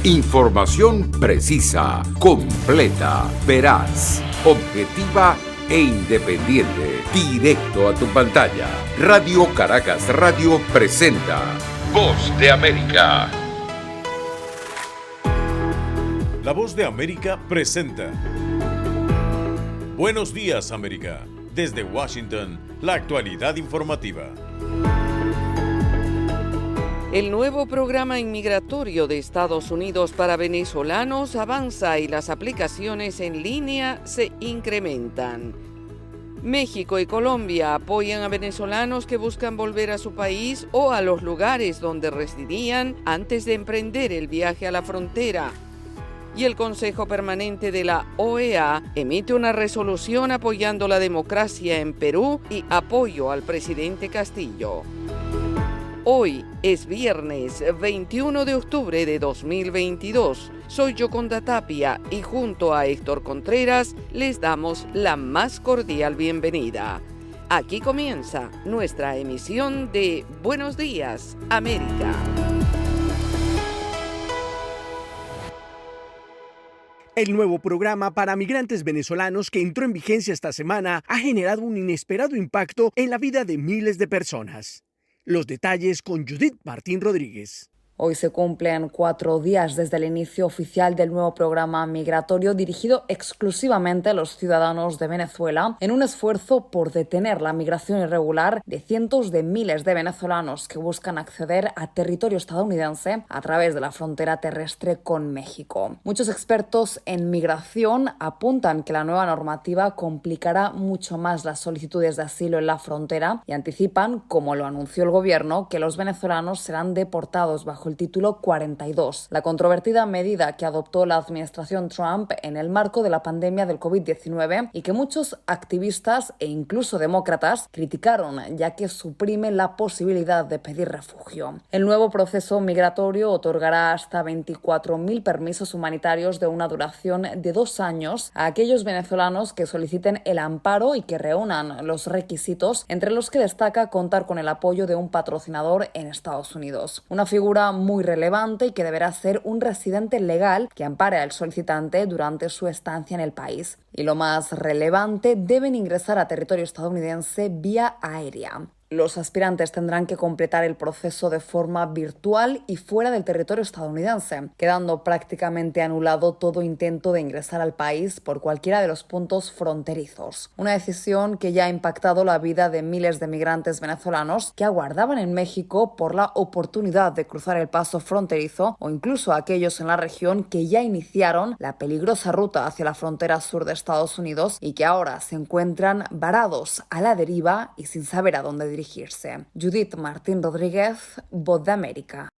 Información precisa, completa, veraz, objetiva e independiente. Directo a tu pantalla. Radio Caracas Radio presenta Voz de América. La Voz de América presenta Buenos días, América. Desde Washington, la actualidad informativa. El nuevo programa inmigratorio de Estados Unidos para venezolanos avanza y las aplicaciones en línea se incrementan. México y Colombia apoyan a venezolanos que buscan volver a su país o a los lugares donde residían antes de emprender el viaje a la frontera. Y el Consejo Permanente de la OEA emite una resolución apoyando la democracia en Perú y apoyo al presidente Castillo. Hoy es viernes 21 de octubre de 2022. Soy Yoconda Tapia y junto a Héctor Contreras les damos la más cordial bienvenida. Aquí comienza nuestra emisión de Buenos Días, América. El nuevo programa para migrantes venezolanos que entró en vigencia esta semana ha generado un inesperado impacto en la vida de miles de personas. Los detalles con Judith Martín Rodríguez. Hoy se cumplen 4 días desde el inicio oficial del nuevo programa migratorio dirigido exclusivamente a los ciudadanos de Venezuela en un esfuerzo por detener la migración irregular de cientos de miles de venezolanos que buscan acceder a territorio estadounidense a través de la frontera terrestre con México. Muchos expertos en migración apuntan que la nueva normativa complicará mucho más las solicitudes de asilo en la frontera y anticipan, como lo anunció el gobierno, que los venezolanos serán deportados bajo el título 42, la controvertida medida que adoptó la administración Trump en el marco de la pandemia del COVID-19 y que muchos activistas e incluso demócratas criticaron, ya que suprime la posibilidad de pedir refugio. El nuevo proceso migratorio otorgará hasta 24.000 permisos humanitarios de una duración de 2 años a aquellos venezolanos que soliciten el amparo y que reúnan los requisitos, entre los que destaca contar con el apoyo de un patrocinador en Estados Unidos. Una figura muy relevante y que deberá ser un residente legal que ampare al solicitante durante su estancia en el país. Y lo más relevante, deben ingresar a territorio estadounidense vía aérea. Los aspirantes tendrán que completar el proceso de forma virtual y fuera del territorio estadounidense, quedando prácticamente anulado todo intento de ingresar al país por cualquiera de los puntos fronterizos. Una decisión que ya ha impactado la vida de miles de migrantes venezolanos que aguardaban en México por la oportunidad de cruzar el paso fronterizo o incluso a aquellos en la región que ya iniciaron la peligrosa ruta hacia la frontera sur de Estados Unidos y que ahora se encuentran varados a la deriva y sin saber a dónde dirigirse. Judith Martín Rodríguez, Voz de América.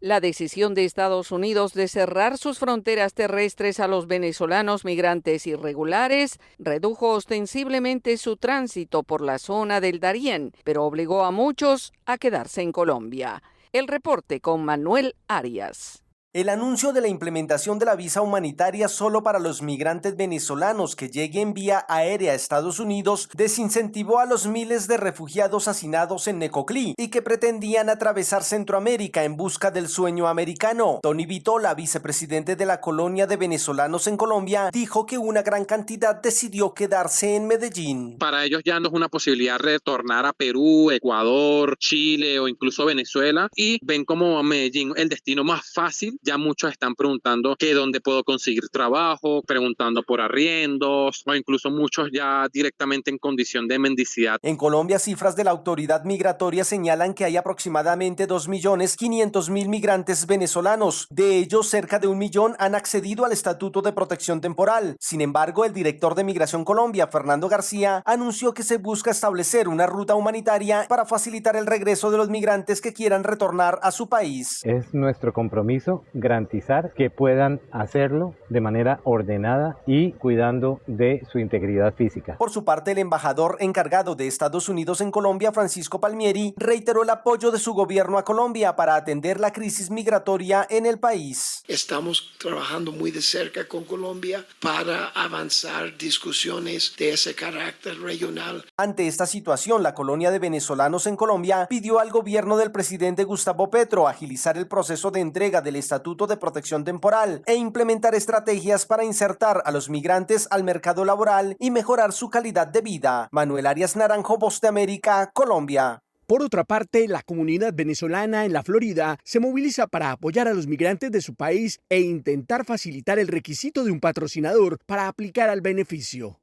La decisión de Estados Unidos de cerrar sus fronteras terrestres a los venezolanos migrantes irregulares redujo ostensiblemente su tránsito por la zona del Darién, pero obligó a muchos a quedarse en Colombia. El reporte con Manuel Arias. El anuncio de la implementación de la visa humanitaria solo para los migrantes venezolanos que lleguen vía aérea a Estados Unidos desincentivó a los miles de refugiados hacinados en Necoclí y que pretendían atravesar Centroamérica en busca del sueño americano. Tony Vitola, vicepresidente de la colonia de venezolanos en Colombia, dijo que una gran cantidad decidió quedarse en Medellín. Para ellos ya no es una posibilidad retornar a Perú, Ecuador, Chile o incluso Venezuela, y ven como Medellín el destino más fácil. Ya muchos están preguntando que dónde puedo conseguir trabajo, preguntando por arriendos o incluso muchos ya directamente en condición de mendicidad. En Colombia, cifras de la autoridad migratoria señalan que hay aproximadamente 2.500.000 migrantes venezolanos. De ellos, cerca de 1 millón han accedido al Estatuto de Protección Temporal. Sin embargo, el director de Migración Colombia, Fernando García, anunció que se busca establecer una ruta humanitaria para facilitar el regreso de los migrantes que quieran retornar a su país. Es nuestro compromiso garantizar que puedan hacerlo de manera ordenada y cuidando de su integridad física. Por su parte, el embajador encargado de Estados Unidos en Colombia, Francisco Palmieri, reiteró el apoyo de su gobierno a Colombia para atender la crisis migratoria en el país. Estamos trabajando muy de cerca con Colombia para avanzar discusiones de ese carácter regional. Ante esta situación, la colonia de venezolanos en Colombia pidió al gobierno del presidente Gustavo Petro agilizar el proceso de entrega del Estatuto estatuto de protección temporal e implementar estrategias para insertar a los migrantes al mercado laboral y mejorar su calidad de vida. Manuel Arias Naranjo, Voz de América, Colombia. Por otra parte, la comunidad venezolana en la Florida se moviliza para apoyar a los migrantes de su país e intentar facilitar el requisito de un patrocinador para aplicar al beneficio.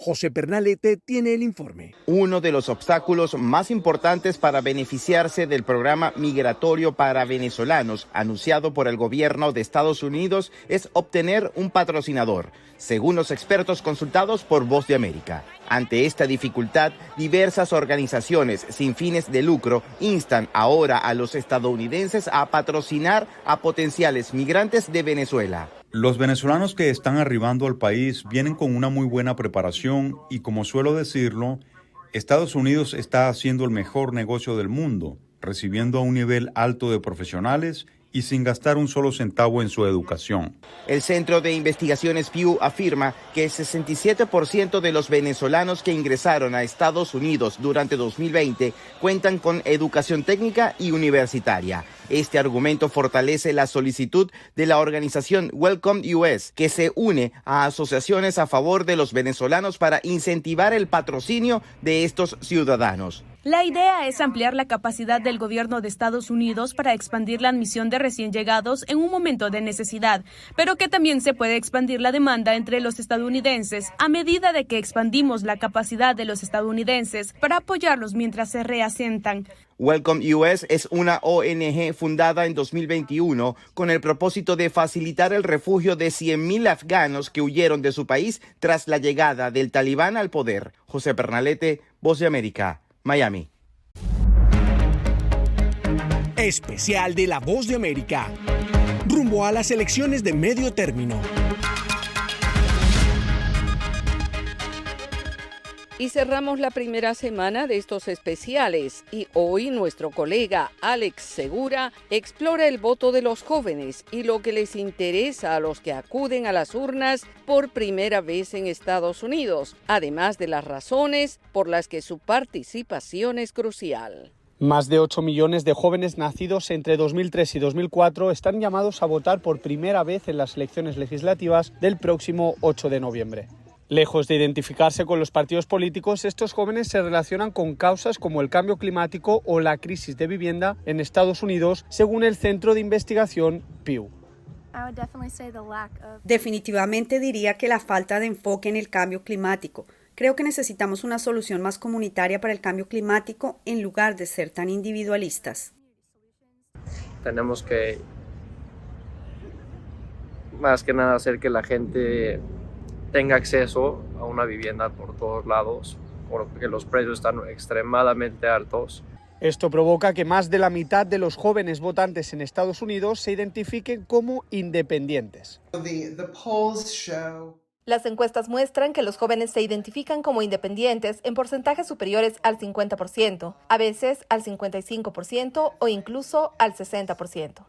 José Pernalete tiene el informe. Uno de los obstáculos más importantes para beneficiarse del programa migratorio para venezolanos anunciado por el gobierno de Estados Unidos es obtener un patrocinador, según los expertos consultados por Voz de América. Ante esta dificultad, diversas organizaciones sin fines de lucro instan ahora a los estadounidenses a patrocinar a potenciales migrantes de Venezuela. Los venezolanos que están arribando al país vienen con una muy buena preparación y, como suelo decirlo, Estados Unidos está haciendo el mejor negocio del mundo, recibiendo a un nivel alto de profesionales y sin gastar un solo centavo en su educación. El Centro de Investigaciones Pew afirma que el 67% de los venezolanos que ingresaron a Estados Unidos durante 2020 cuentan con educación técnica y universitaria. Este argumento fortalece la solicitud de la organización Welcome US, que se une a asociaciones a favor de los venezolanos para incentivar el patrocinio de estos ciudadanos. La idea es ampliar la capacidad del gobierno de Estados Unidos para expandir la admisión de recién llegados en un momento de necesidad, pero que también se puede expandir la demanda entre los estadounidenses a medida de que expandimos la capacidad de los estadounidenses para apoyarlos mientras se reasientan. Welcome US es una ONG fundada en 2021 con el propósito de facilitar el refugio de 100,000 afganos que huyeron de su país tras la llegada del Talibán al poder. José Pernalete, Voz de América, Miami. Especial de La Voz de América. Rumbo a las elecciones de medio término. Y cerramos la primera semana de estos especiales y hoy nuestro colega Alex Segura explora el voto de los jóvenes y lo que les interesa a los que acuden a las urnas por primera vez en Estados Unidos, además de las razones por las que su participación es crucial. Más de 8 millones de jóvenes nacidos entre 2003 y 2004 están llamados a votar por primera vez en las elecciones legislativas del próximo 8 de noviembre. Lejos de identificarse con los partidos políticos, estos jóvenes se relacionan con causas como el cambio climático o la crisis de vivienda en Estados Unidos, según el Centro de Investigación Pew. Definitivamente diría que la falta de enfoque en el cambio climático. Creo que necesitamos una solución más comunitaria para el cambio climático en lugar de ser tan individualistas. Tenemos que, más que nada, hacer que la gente tenga acceso a una vivienda por todos lados, porque los precios están extremadamente altos. Esto provoca que más de la mitad de los jóvenes votantes en Estados Unidos se identifiquen como independientes. Las encuestas muestran que los jóvenes se identifican como independientes en porcentajes superiores al 50%, a veces al 55% o incluso al 60%.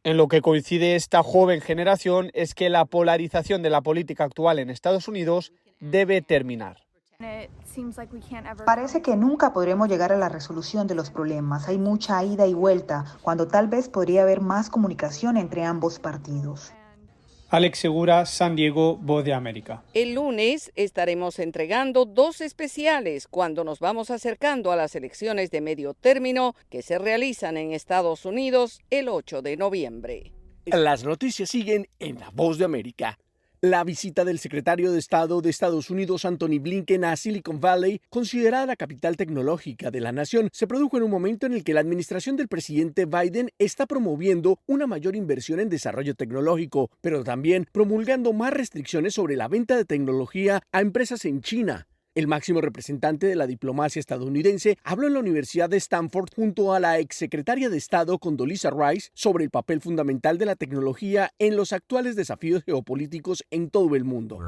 En lo que coincide esta joven generación es que la polarización de la política actual en Estados Unidos debe terminar. Parece que nunca podremos llegar a la resolución de los problemas. Hay mucha ida y vuelta, cuando tal vez podría haber más comunicación entre ambos partidos. Alex Segura, San Diego, Voz de América. El lunes estaremos entregando 2 especiales cuando nos vamos acercando a las elecciones de medio término que se realizan en Estados Unidos el 8 de noviembre. Las noticias siguen en La Voz de América. La visita del secretario de Estado de Estados Unidos, Anthony Blinken, a Silicon Valley, considerada la capital tecnológica de la nación, se produjo en un momento en el que la administración del presidente Biden está promoviendo una mayor inversión en desarrollo tecnológico, pero también promulgando más restricciones sobre la venta de tecnología a empresas en China. El máximo representante de la diplomacia estadounidense habló en la Universidad de Stanford junto a la exsecretaria de Estado Condoleezza Rice sobre el papel fundamental de la tecnología en los actuales desafíos geopolíticos en todo el mundo.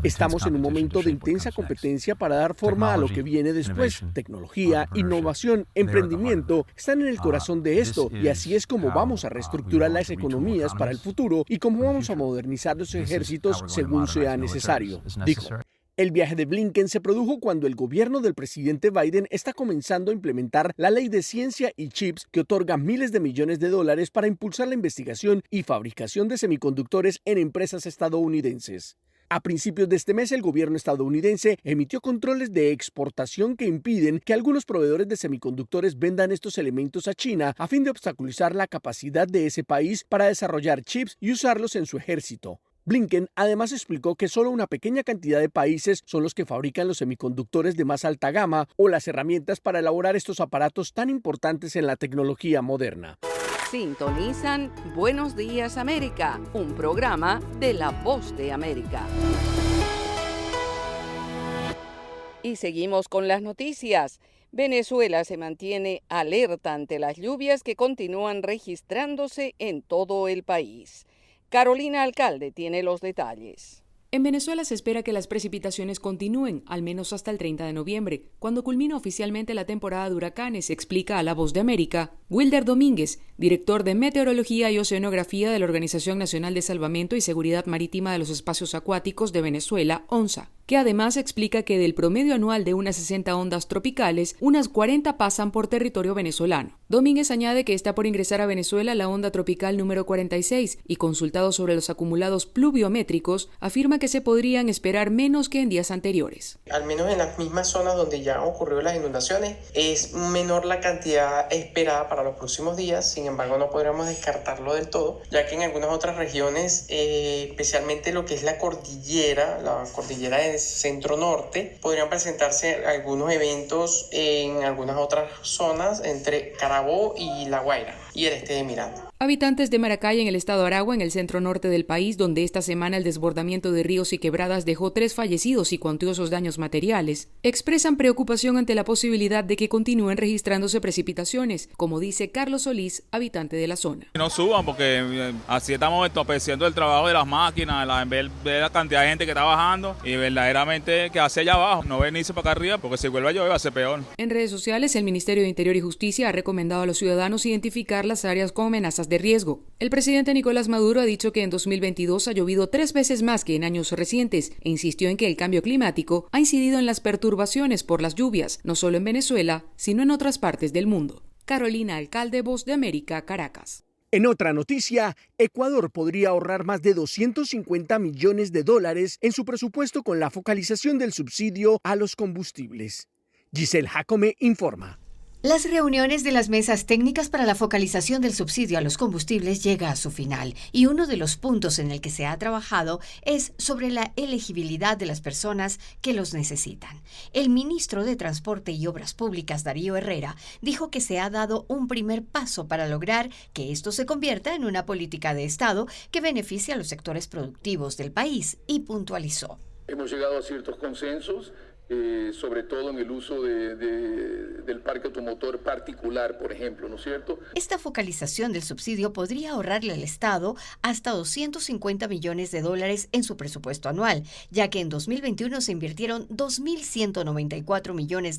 Estamos en un momento de intensa competencia para dar forma a lo que viene después. Tecnología, innovación, emprendimiento están en el corazón de esto y así es como vamos a reestructurar las economías para el futuro y cómo vamos a modernizar los ejércitos según sea necesario, dijo. El viaje de Blinken se produjo cuando el gobierno del presidente Biden está comenzando a implementar la ley de ciencia y chips que otorga miles de millones de dólares para impulsar la investigación y fabricación de semiconductores en empresas estadounidenses. A principios de este mes, el gobierno estadounidense emitió controles de exportación que impiden que algunos proveedores de semiconductores vendan estos elementos a China a fin de obstaculizar la capacidad de ese país para desarrollar chips y usarlos en su ejército. Blinken además explicó que solo una pequeña cantidad de países son los que fabrican los semiconductores de más alta gama o las herramientas para elaborar estos aparatos tan importantes en la tecnología moderna. Sintonizan Buenos Días América, un programa de La Voz de América. Y seguimos con las noticias. Venezuela se mantiene alerta ante las lluvias que continúan registrándose en todo el país. Carolina Alcalde tiene los detalles. En Venezuela se espera que las precipitaciones continúen, al menos hasta el 30 de noviembre, cuando culmina oficialmente la temporada de huracanes, explica a La Voz de América Wilder Domínguez, director de Meteorología y Oceanografía de la Organización Nacional de Salvamento y Seguridad Marítima de los Espacios Acuáticos de Venezuela, ONSA, que además explica que del promedio anual de unas 60 ondas tropicales, unas 40 pasan por territorio venezolano. Domínguez añade que está por ingresar a Venezuela la onda tropical número 46 y, consultado sobre los acumulados pluviométricos, afirma que se podrían esperar menos que en días anteriores. Al menos en las mismas zonas donde ya han ocurrido las inundaciones, es menor la cantidad esperada para los próximos días. Sin embargo, no podríamos descartarlo del todo, ya que en algunas otras regiones, especialmente lo que es la cordillera de centro-norte, podrían presentarse algunos eventos en algunas otras zonas entre Carabobo y La Guaira y el este de Miranda. Habitantes de Maracay, en el estado Aragua, en el centro norte del país, donde esta semana el desbordamiento de ríos y quebradas dejó 3 fallecidos y cuantiosos daños materiales, expresan preocupación ante la posibilidad de que continúen registrándose precipitaciones, como dice Carlos Solís, habitante de la zona. No suban porque así estamos entorpeciendo el trabajo de las máquinas, ver la cantidad de gente que está bajando y verdaderamente que hace allá abajo, no venirse para acá arriba porque si vuelve a llover va a ser peor. En redes sociales, el Ministerio de Interior y Justicia ha recomendado a los ciudadanos identificar las áreas con amenazas de riesgo. El presidente Nicolás Maduro ha dicho que en 2022 ha llovido 3 veces más que en años recientes e insistió en que el cambio climático ha incidido en las perturbaciones por las lluvias, no solo en Venezuela, sino en otras partes del mundo. Carolina Alcalde, Voz de América, Caracas. En otra noticia, Ecuador podría ahorrar más de $250 millones en su presupuesto con la focalización del subsidio a los combustibles. Giselle Jacome informa. Las reuniones de las mesas técnicas para la focalización del subsidio a los combustibles llega a su final y uno de los puntos en el que se ha trabajado es sobre la elegibilidad de las personas que los necesitan. El ministro de Transporte y Obras Públicas, Darío Herrera, dijo que se ha dado un primer paso para lograr que esto se convierta en una política de Estado que beneficie a los sectores productivos del país y puntualizó. Hemos llegado a ciertos consensos. Sobre todo en el uso del parque automotor particular, por ejemplo, ¿no es cierto? Esta focalización del subsidio podría ahorrarle al Estado hasta $250 millones en su presupuesto anual, ya que en 2021 se invirtieron $2.194 millones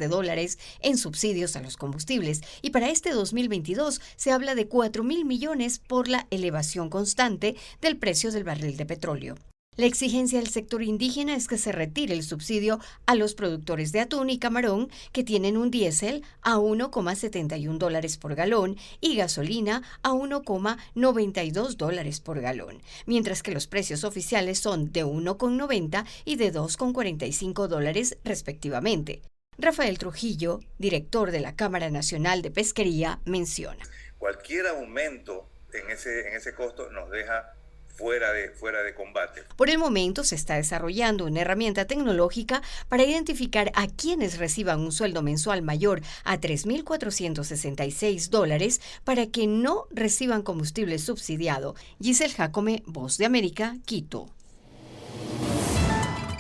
en subsidios a los combustibles y para este 2022 se habla de $4.000 millones por la elevación constante del precio del barril de petróleo. La exigencia del sector indígena es que se retire el subsidio a los productores de atún y camarón que tienen un diésel a $1,71 por galón y gasolina a $1,92 por galón, mientras que los precios oficiales son de $1,90 y de $2,45 respectivamente. Rafael Trujillo, director de la Cámara Nacional de Pesquería, menciona. Cualquier aumento en ese costo nos deja fuera de combate. Por el momento se está desarrollando una herramienta tecnológica para identificar a quienes reciban un sueldo mensual mayor a $3.466 para que no reciban combustible subsidiado. Giselle Jacome, Voz de América, Quito.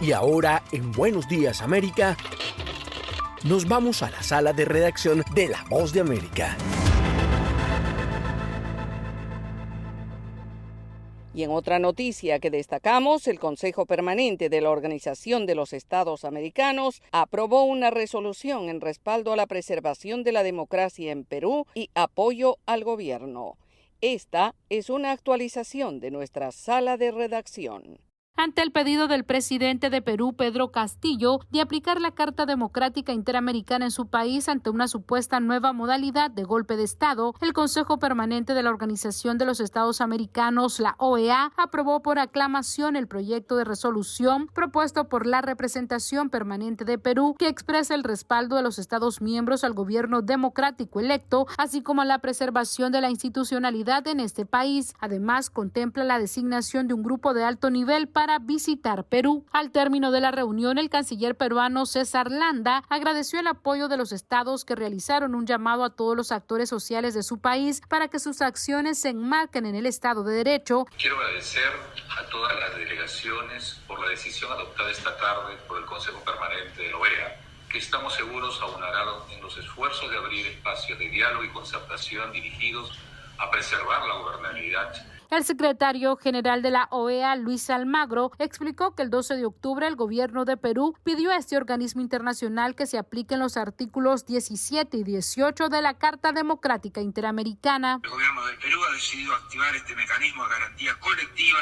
Y ahora, en Buenos Días América, nos vamos a la sala de redacción de La Voz de América. Y en otra noticia que destacamos, el Consejo Permanente de la Organización de los Estados Americanos aprobó una resolución en respaldo a la preservación de la democracia en Perú y apoyo al gobierno. Esta es una actualización de nuestra sala de redacción. ante el pedido del presidente de Perú, Pedro Castillo, de aplicar la Carta Democrática Interamericana en su país ante una supuesta nueva modalidad de golpe de Estado. El Consejo Permanente de la Organización de los Estados Americanos, la OEA, aprobó por aclamación el proyecto de resolución propuesto por la representación permanente de Perú, que expresa el respaldo de los Estados miembros al gobierno democrático electo, así como a la preservación de la institucionalidad en este país. Además, contempla la designación de un grupo de alto nivel para visitar Perú. Al término de la reunión, el canciller peruano César Landa agradeció el apoyo de los estados que realizaron un llamado a todos los actores sociales de su país para que sus acciones se enmarquen en el Estado de Derecho. Quiero agradecer a todas las delegaciones por la decisión adoptada esta tarde por el Consejo Permanente de la OEA, que estamos seguros abonará en los esfuerzos de abrir espacios de diálogo y concertación dirigidos a preservar la gobernabilidad. El secretario general de la OEA, Luis Almagro, explicó que el 12 de octubre el gobierno de Perú pidió a este organismo internacional que se apliquen los artículos 17 y 18 de la Carta Democrática Interamericana. El gobierno de Perú ha decidido activar este mecanismo de garantía colectiva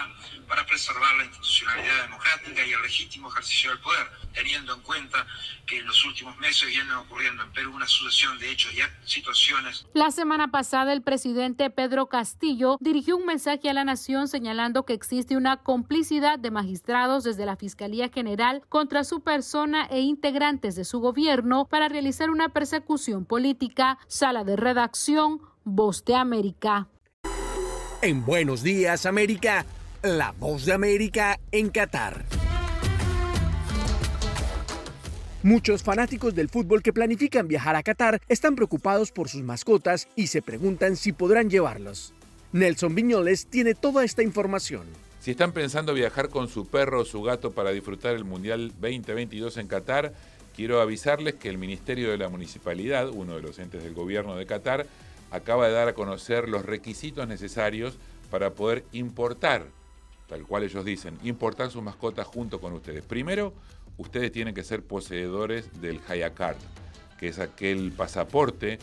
para preservar la institucionalidad democrática y el legítimo ejercicio del poder, teniendo en cuenta que en los últimos meses vienen ocurriendo en Perú una sucesión de hechos y situaciones. La semana pasada, el presidente Pedro Castillo dirigió un mensaje a la nación señalando que existe una complicidad de magistrados desde la Fiscalía General contra su persona e integrantes de su gobierno para realizar una persecución política. Sala de redacción, Voz de América. En Buenos Días, América, la Voz de América en Qatar. Muchos fanáticos del fútbol que planifican viajar a Qatar están preocupados por sus mascotas y se preguntan si podrán llevarlos. Nelson Viñoles tiene toda esta información. Si están pensando viajar con su perro o su gato para disfrutar el Mundial 2022 en Qatar, quiero avisarles que el Ministerio de la Municipalidad, uno de los entes del gobierno de Qatar, acaba de dar a conocer los requisitos necesarios para poder importar, tal cual ellos dicen, importar sus mascotas junto con ustedes. Primero, ustedes tienen que ser poseedores del Haya Card, que es aquel pasaporte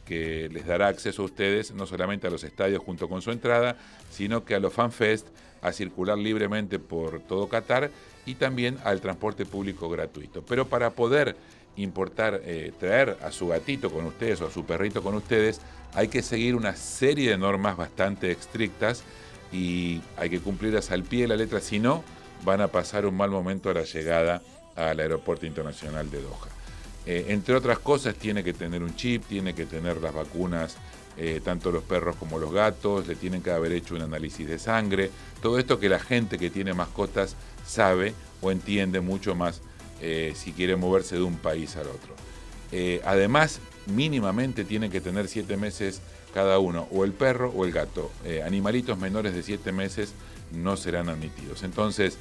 que les dará acceso a ustedes no solamente a los estadios junto con su entrada, sino que a los FanFest, a circular libremente por todo Qatar y también al transporte público gratuito. Pero para poder importar, traer a su gatito con ustedes o a su perrito con ustedes, hay que seguir una serie de normas bastante estrictas y hay que cumplirlas al pie de la letra, si no, van a pasar un mal momento a la llegada al aeropuerto internacional de Doha. Entre otras cosas, tiene que tener un chip, tiene que tener las vacunas, tanto los perros como los gatos, le tienen que haber hecho un análisis de sangre, todo esto que la gente que tiene mascotas sabe o entiende mucho más si quiere moverse de un país al otro. Además, mínimamente tienen que tener 7 meses cada uno, o el perro o el gato. Animalitos menores de 7 meses no serán admitidos. Entonces,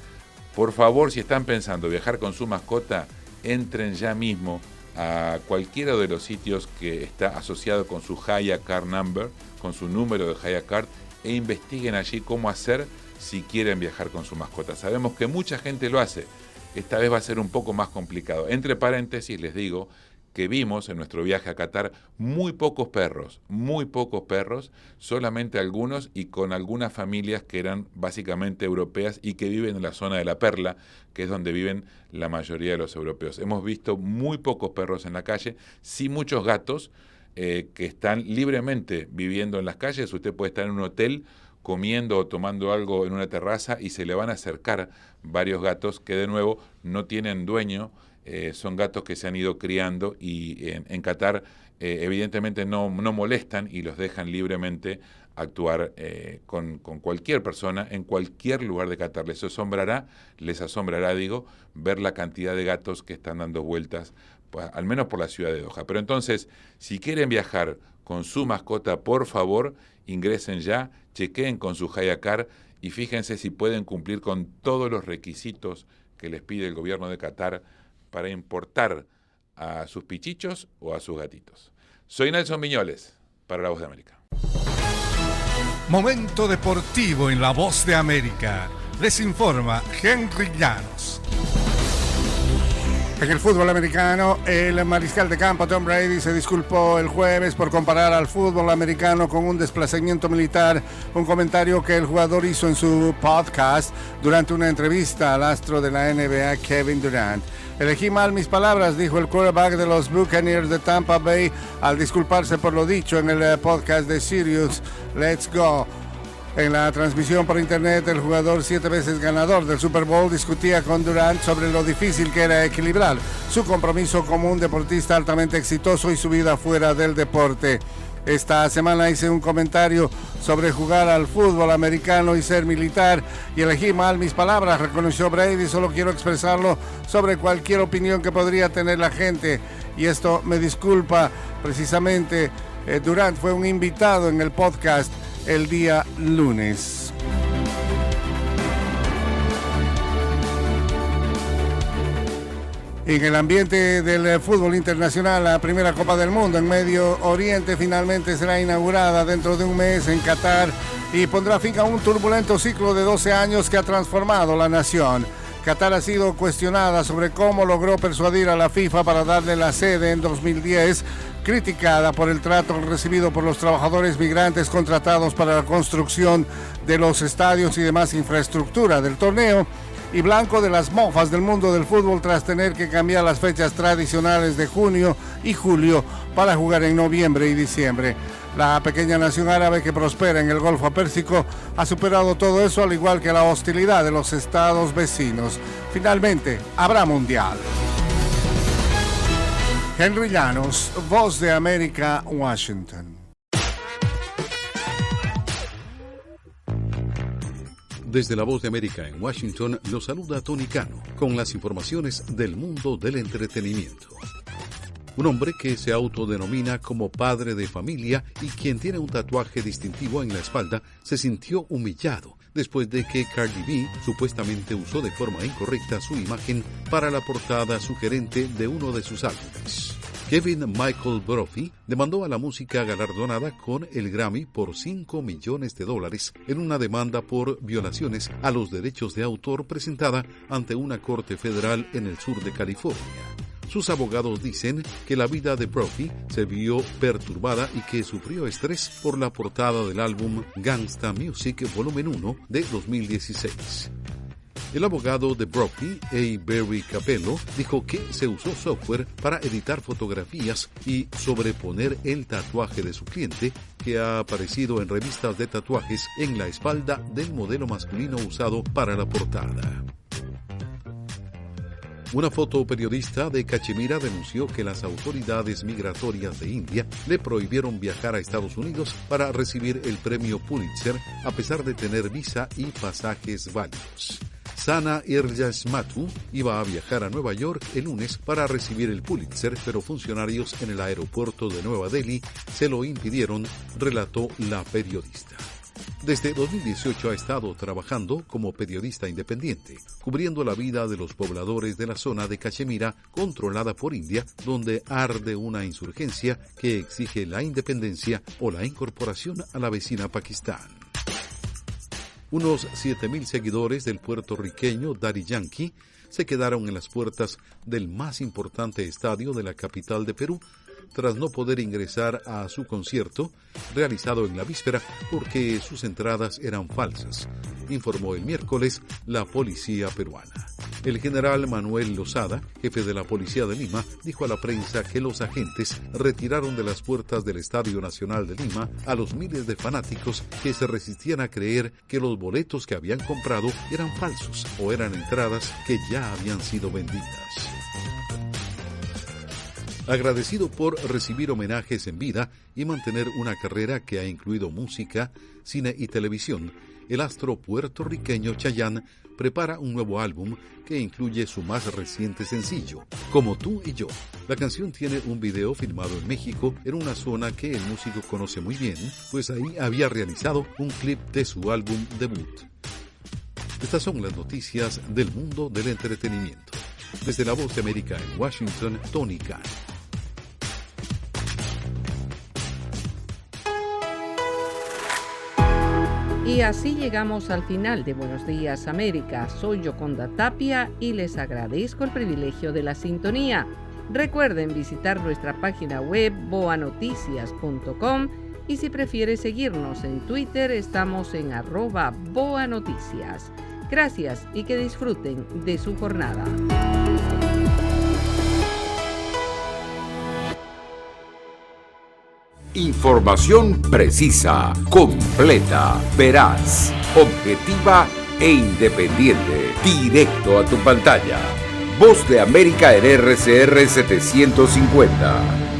por favor, si están pensando viajar con su mascota, entren ya mismo a cualquiera de los sitios que está asociado con su Haya Card Number, con su número de Haya Card, e investiguen allí cómo hacer si quieren viajar con su mascota. Sabemos que mucha gente lo hace, esta vez va a ser un poco más complicado. Entre paréntesis les digo que vimos en nuestro viaje a Qatar muy pocos perros, solamente algunos y con algunas familias que eran básicamente europeas y que viven en la zona de la Perla, que es donde viven la mayoría de los europeos. Hemos visto muy pocos perros en la calle, sí muchos gatos que están libremente viviendo en las calles. Usted puede estar en un hotel comiendo o tomando algo en una terraza y se le van a acercar varios gatos que de nuevo no tienen dueño. Son gatos que se han ido criando y en Qatar evidentemente no molestan y los dejan libremente actuar con cualquier persona en cualquier lugar de Qatar. Les asombrará, ver la cantidad de gatos que están dando vueltas, pues, al menos por la ciudad de Doha. Pero entonces, si quieren viajar con su mascota, por favor, ingresen ya, chequeen con su Haya Card y fíjense si pueden cumplir con todos los requisitos que les pide el gobierno de Qatar para importar a sus pichichos o a sus gatitos. Soy Nelson Viñoles, para La Voz de América. Momento deportivo en La Voz de América. Les informa Henry Llanos. En el fútbol americano, el mariscal de campo Tom Brady se disculpó el jueves por comparar al fútbol americano con un desplazamiento militar, un comentario que el jugador hizo en su podcast durante una entrevista al astro de la NBA, Kevin Durant. Elegí mal mis palabras, dijo el quarterback de los Buccaneers de Tampa Bay al disculparse por lo dicho en el podcast de Sirius Let's Go. En la transmisión por internet, el jugador 7 veces ganador del Super Bowl discutía con Durant sobre lo difícil que era equilibrar su compromiso como un deportista altamente exitoso y su vida fuera del deporte. Esta semana hice un comentario sobre jugar al fútbol americano y ser militar y elegí mal mis palabras, reconoció Brady. Solo quiero expresarlo sobre cualquier opinión que podría tener la gente y esto me disculpa. Precisamente Durant fue un invitado en el podcast el día lunes. En el ambiente del fútbol internacional, la primera Copa del Mundo en Medio Oriente finalmente será inaugurada dentro de un mes en Qatar y pondrá fin a un turbulento ciclo de 12 años que ha transformado la nación. Qatar ha sido cuestionada sobre cómo logró persuadir a la FIFA para darle la sede en 2010, criticada por el trato recibido por los trabajadores migrantes contratados para la construcción de los estadios y demás infraestructura del torneo, y blanco de las mofas del mundo del fútbol tras tener que cambiar las fechas tradicionales de junio y julio para jugar en noviembre y diciembre. La pequeña nación árabe que prospera en el Golfo Pérsico ha superado todo eso, al igual que la hostilidad de los estados vecinos. Finalmente, habrá mundial. Henry Llanos, Voz de América, Washington. Desde la Voz de América en Washington, los saluda Tony Cano con las informaciones del mundo del entretenimiento. Un hombre que se autodenomina como padre de familia y quien tiene un tatuaje distintivo en la espalda se sintió humillado después de que Cardi B supuestamente usó de forma incorrecta su imagen para la portada sugerente de uno de sus álbumes. Kevin Michael Brophy demandó a la música galardonada con el Grammy por $5 millones en una demanda por violaciones a los derechos de autor presentada ante una corte federal en el sur de California. Sus abogados dicen que la vida de Brophy se vio perturbada y que sufrió estrés por la portada del álbum Gangsta Music Volumen 1 de 2016. El abogado de Brophy, A. Barry Capello, dijo que se usó software para editar fotografías y sobreponer el tatuaje de su cliente, que ha aparecido en revistas de tatuajes en la espalda del modelo masculino usado para la portada. Una fotoperiodista de Cachemira denunció que las autoridades migratorias de India le prohibieron viajar a Estados Unidos para recibir el premio Pulitzer a pesar de tener visa y pasajes válidos. Sana Irjasmatu iba a viajar a Nueva York el lunes para recibir el Pulitzer, pero funcionarios en el aeropuerto de Nueva Delhi se lo impidieron, relató la periodista. Desde 2018 ha estado trabajando como periodista independiente, cubriendo la vida de los pobladores de la zona de Cachemira controlada por India, donde arde una insurgencia que exige la independencia o la incorporación a la vecina Pakistán. Unos 7,000 seguidores del puertorriqueño Daddy Yankee se quedaron en las puertas del más importante estadio de la capital de Perú, tras no poder ingresar a su concierto realizado en la víspera porque sus entradas eran falsas, informó el miércoles la policía peruana. El general Manuel Lozada, jefe de la policía de Lima, dijo a la prensa que los agentes retiraron de las puertas del Estadio Nacional de Lima a los miles de fanáticos que se resistían a creer que los boletos que habían comprado eran falsos o eran entradas que ya habían sido vendidas. Agradecido por recibir homenajes en vida y mantener una carrera que ha incluido música, cine y televisión, el astro puertorriqueño Chayanne prepara un nuevo álbum que incluye su más reciente sencillo, Como tú y yo. La canción tiene un video filmado en México, en una zona que el músico conoce muy bien, pues ahí había realizado un clip de su álbum debut. Estas son las noticias del mundo del entretenimiento. Desde la Voz de América en Washington, Tony Cano. Y así llegamos al final de Buenos Días América. Soy Yoconda Tapia y les agradezco el privilegio de la sintonía. Recuerden visitar nuestra página web boanoticias.com y si prefiere seguirnos en Twitter estamos en @boanoticias. Gracias y que disfruten de su jornada. Información precisa, completa, veraz, objetiva e independiente. Directo a tu pantalla. Voz de América en RCR 750.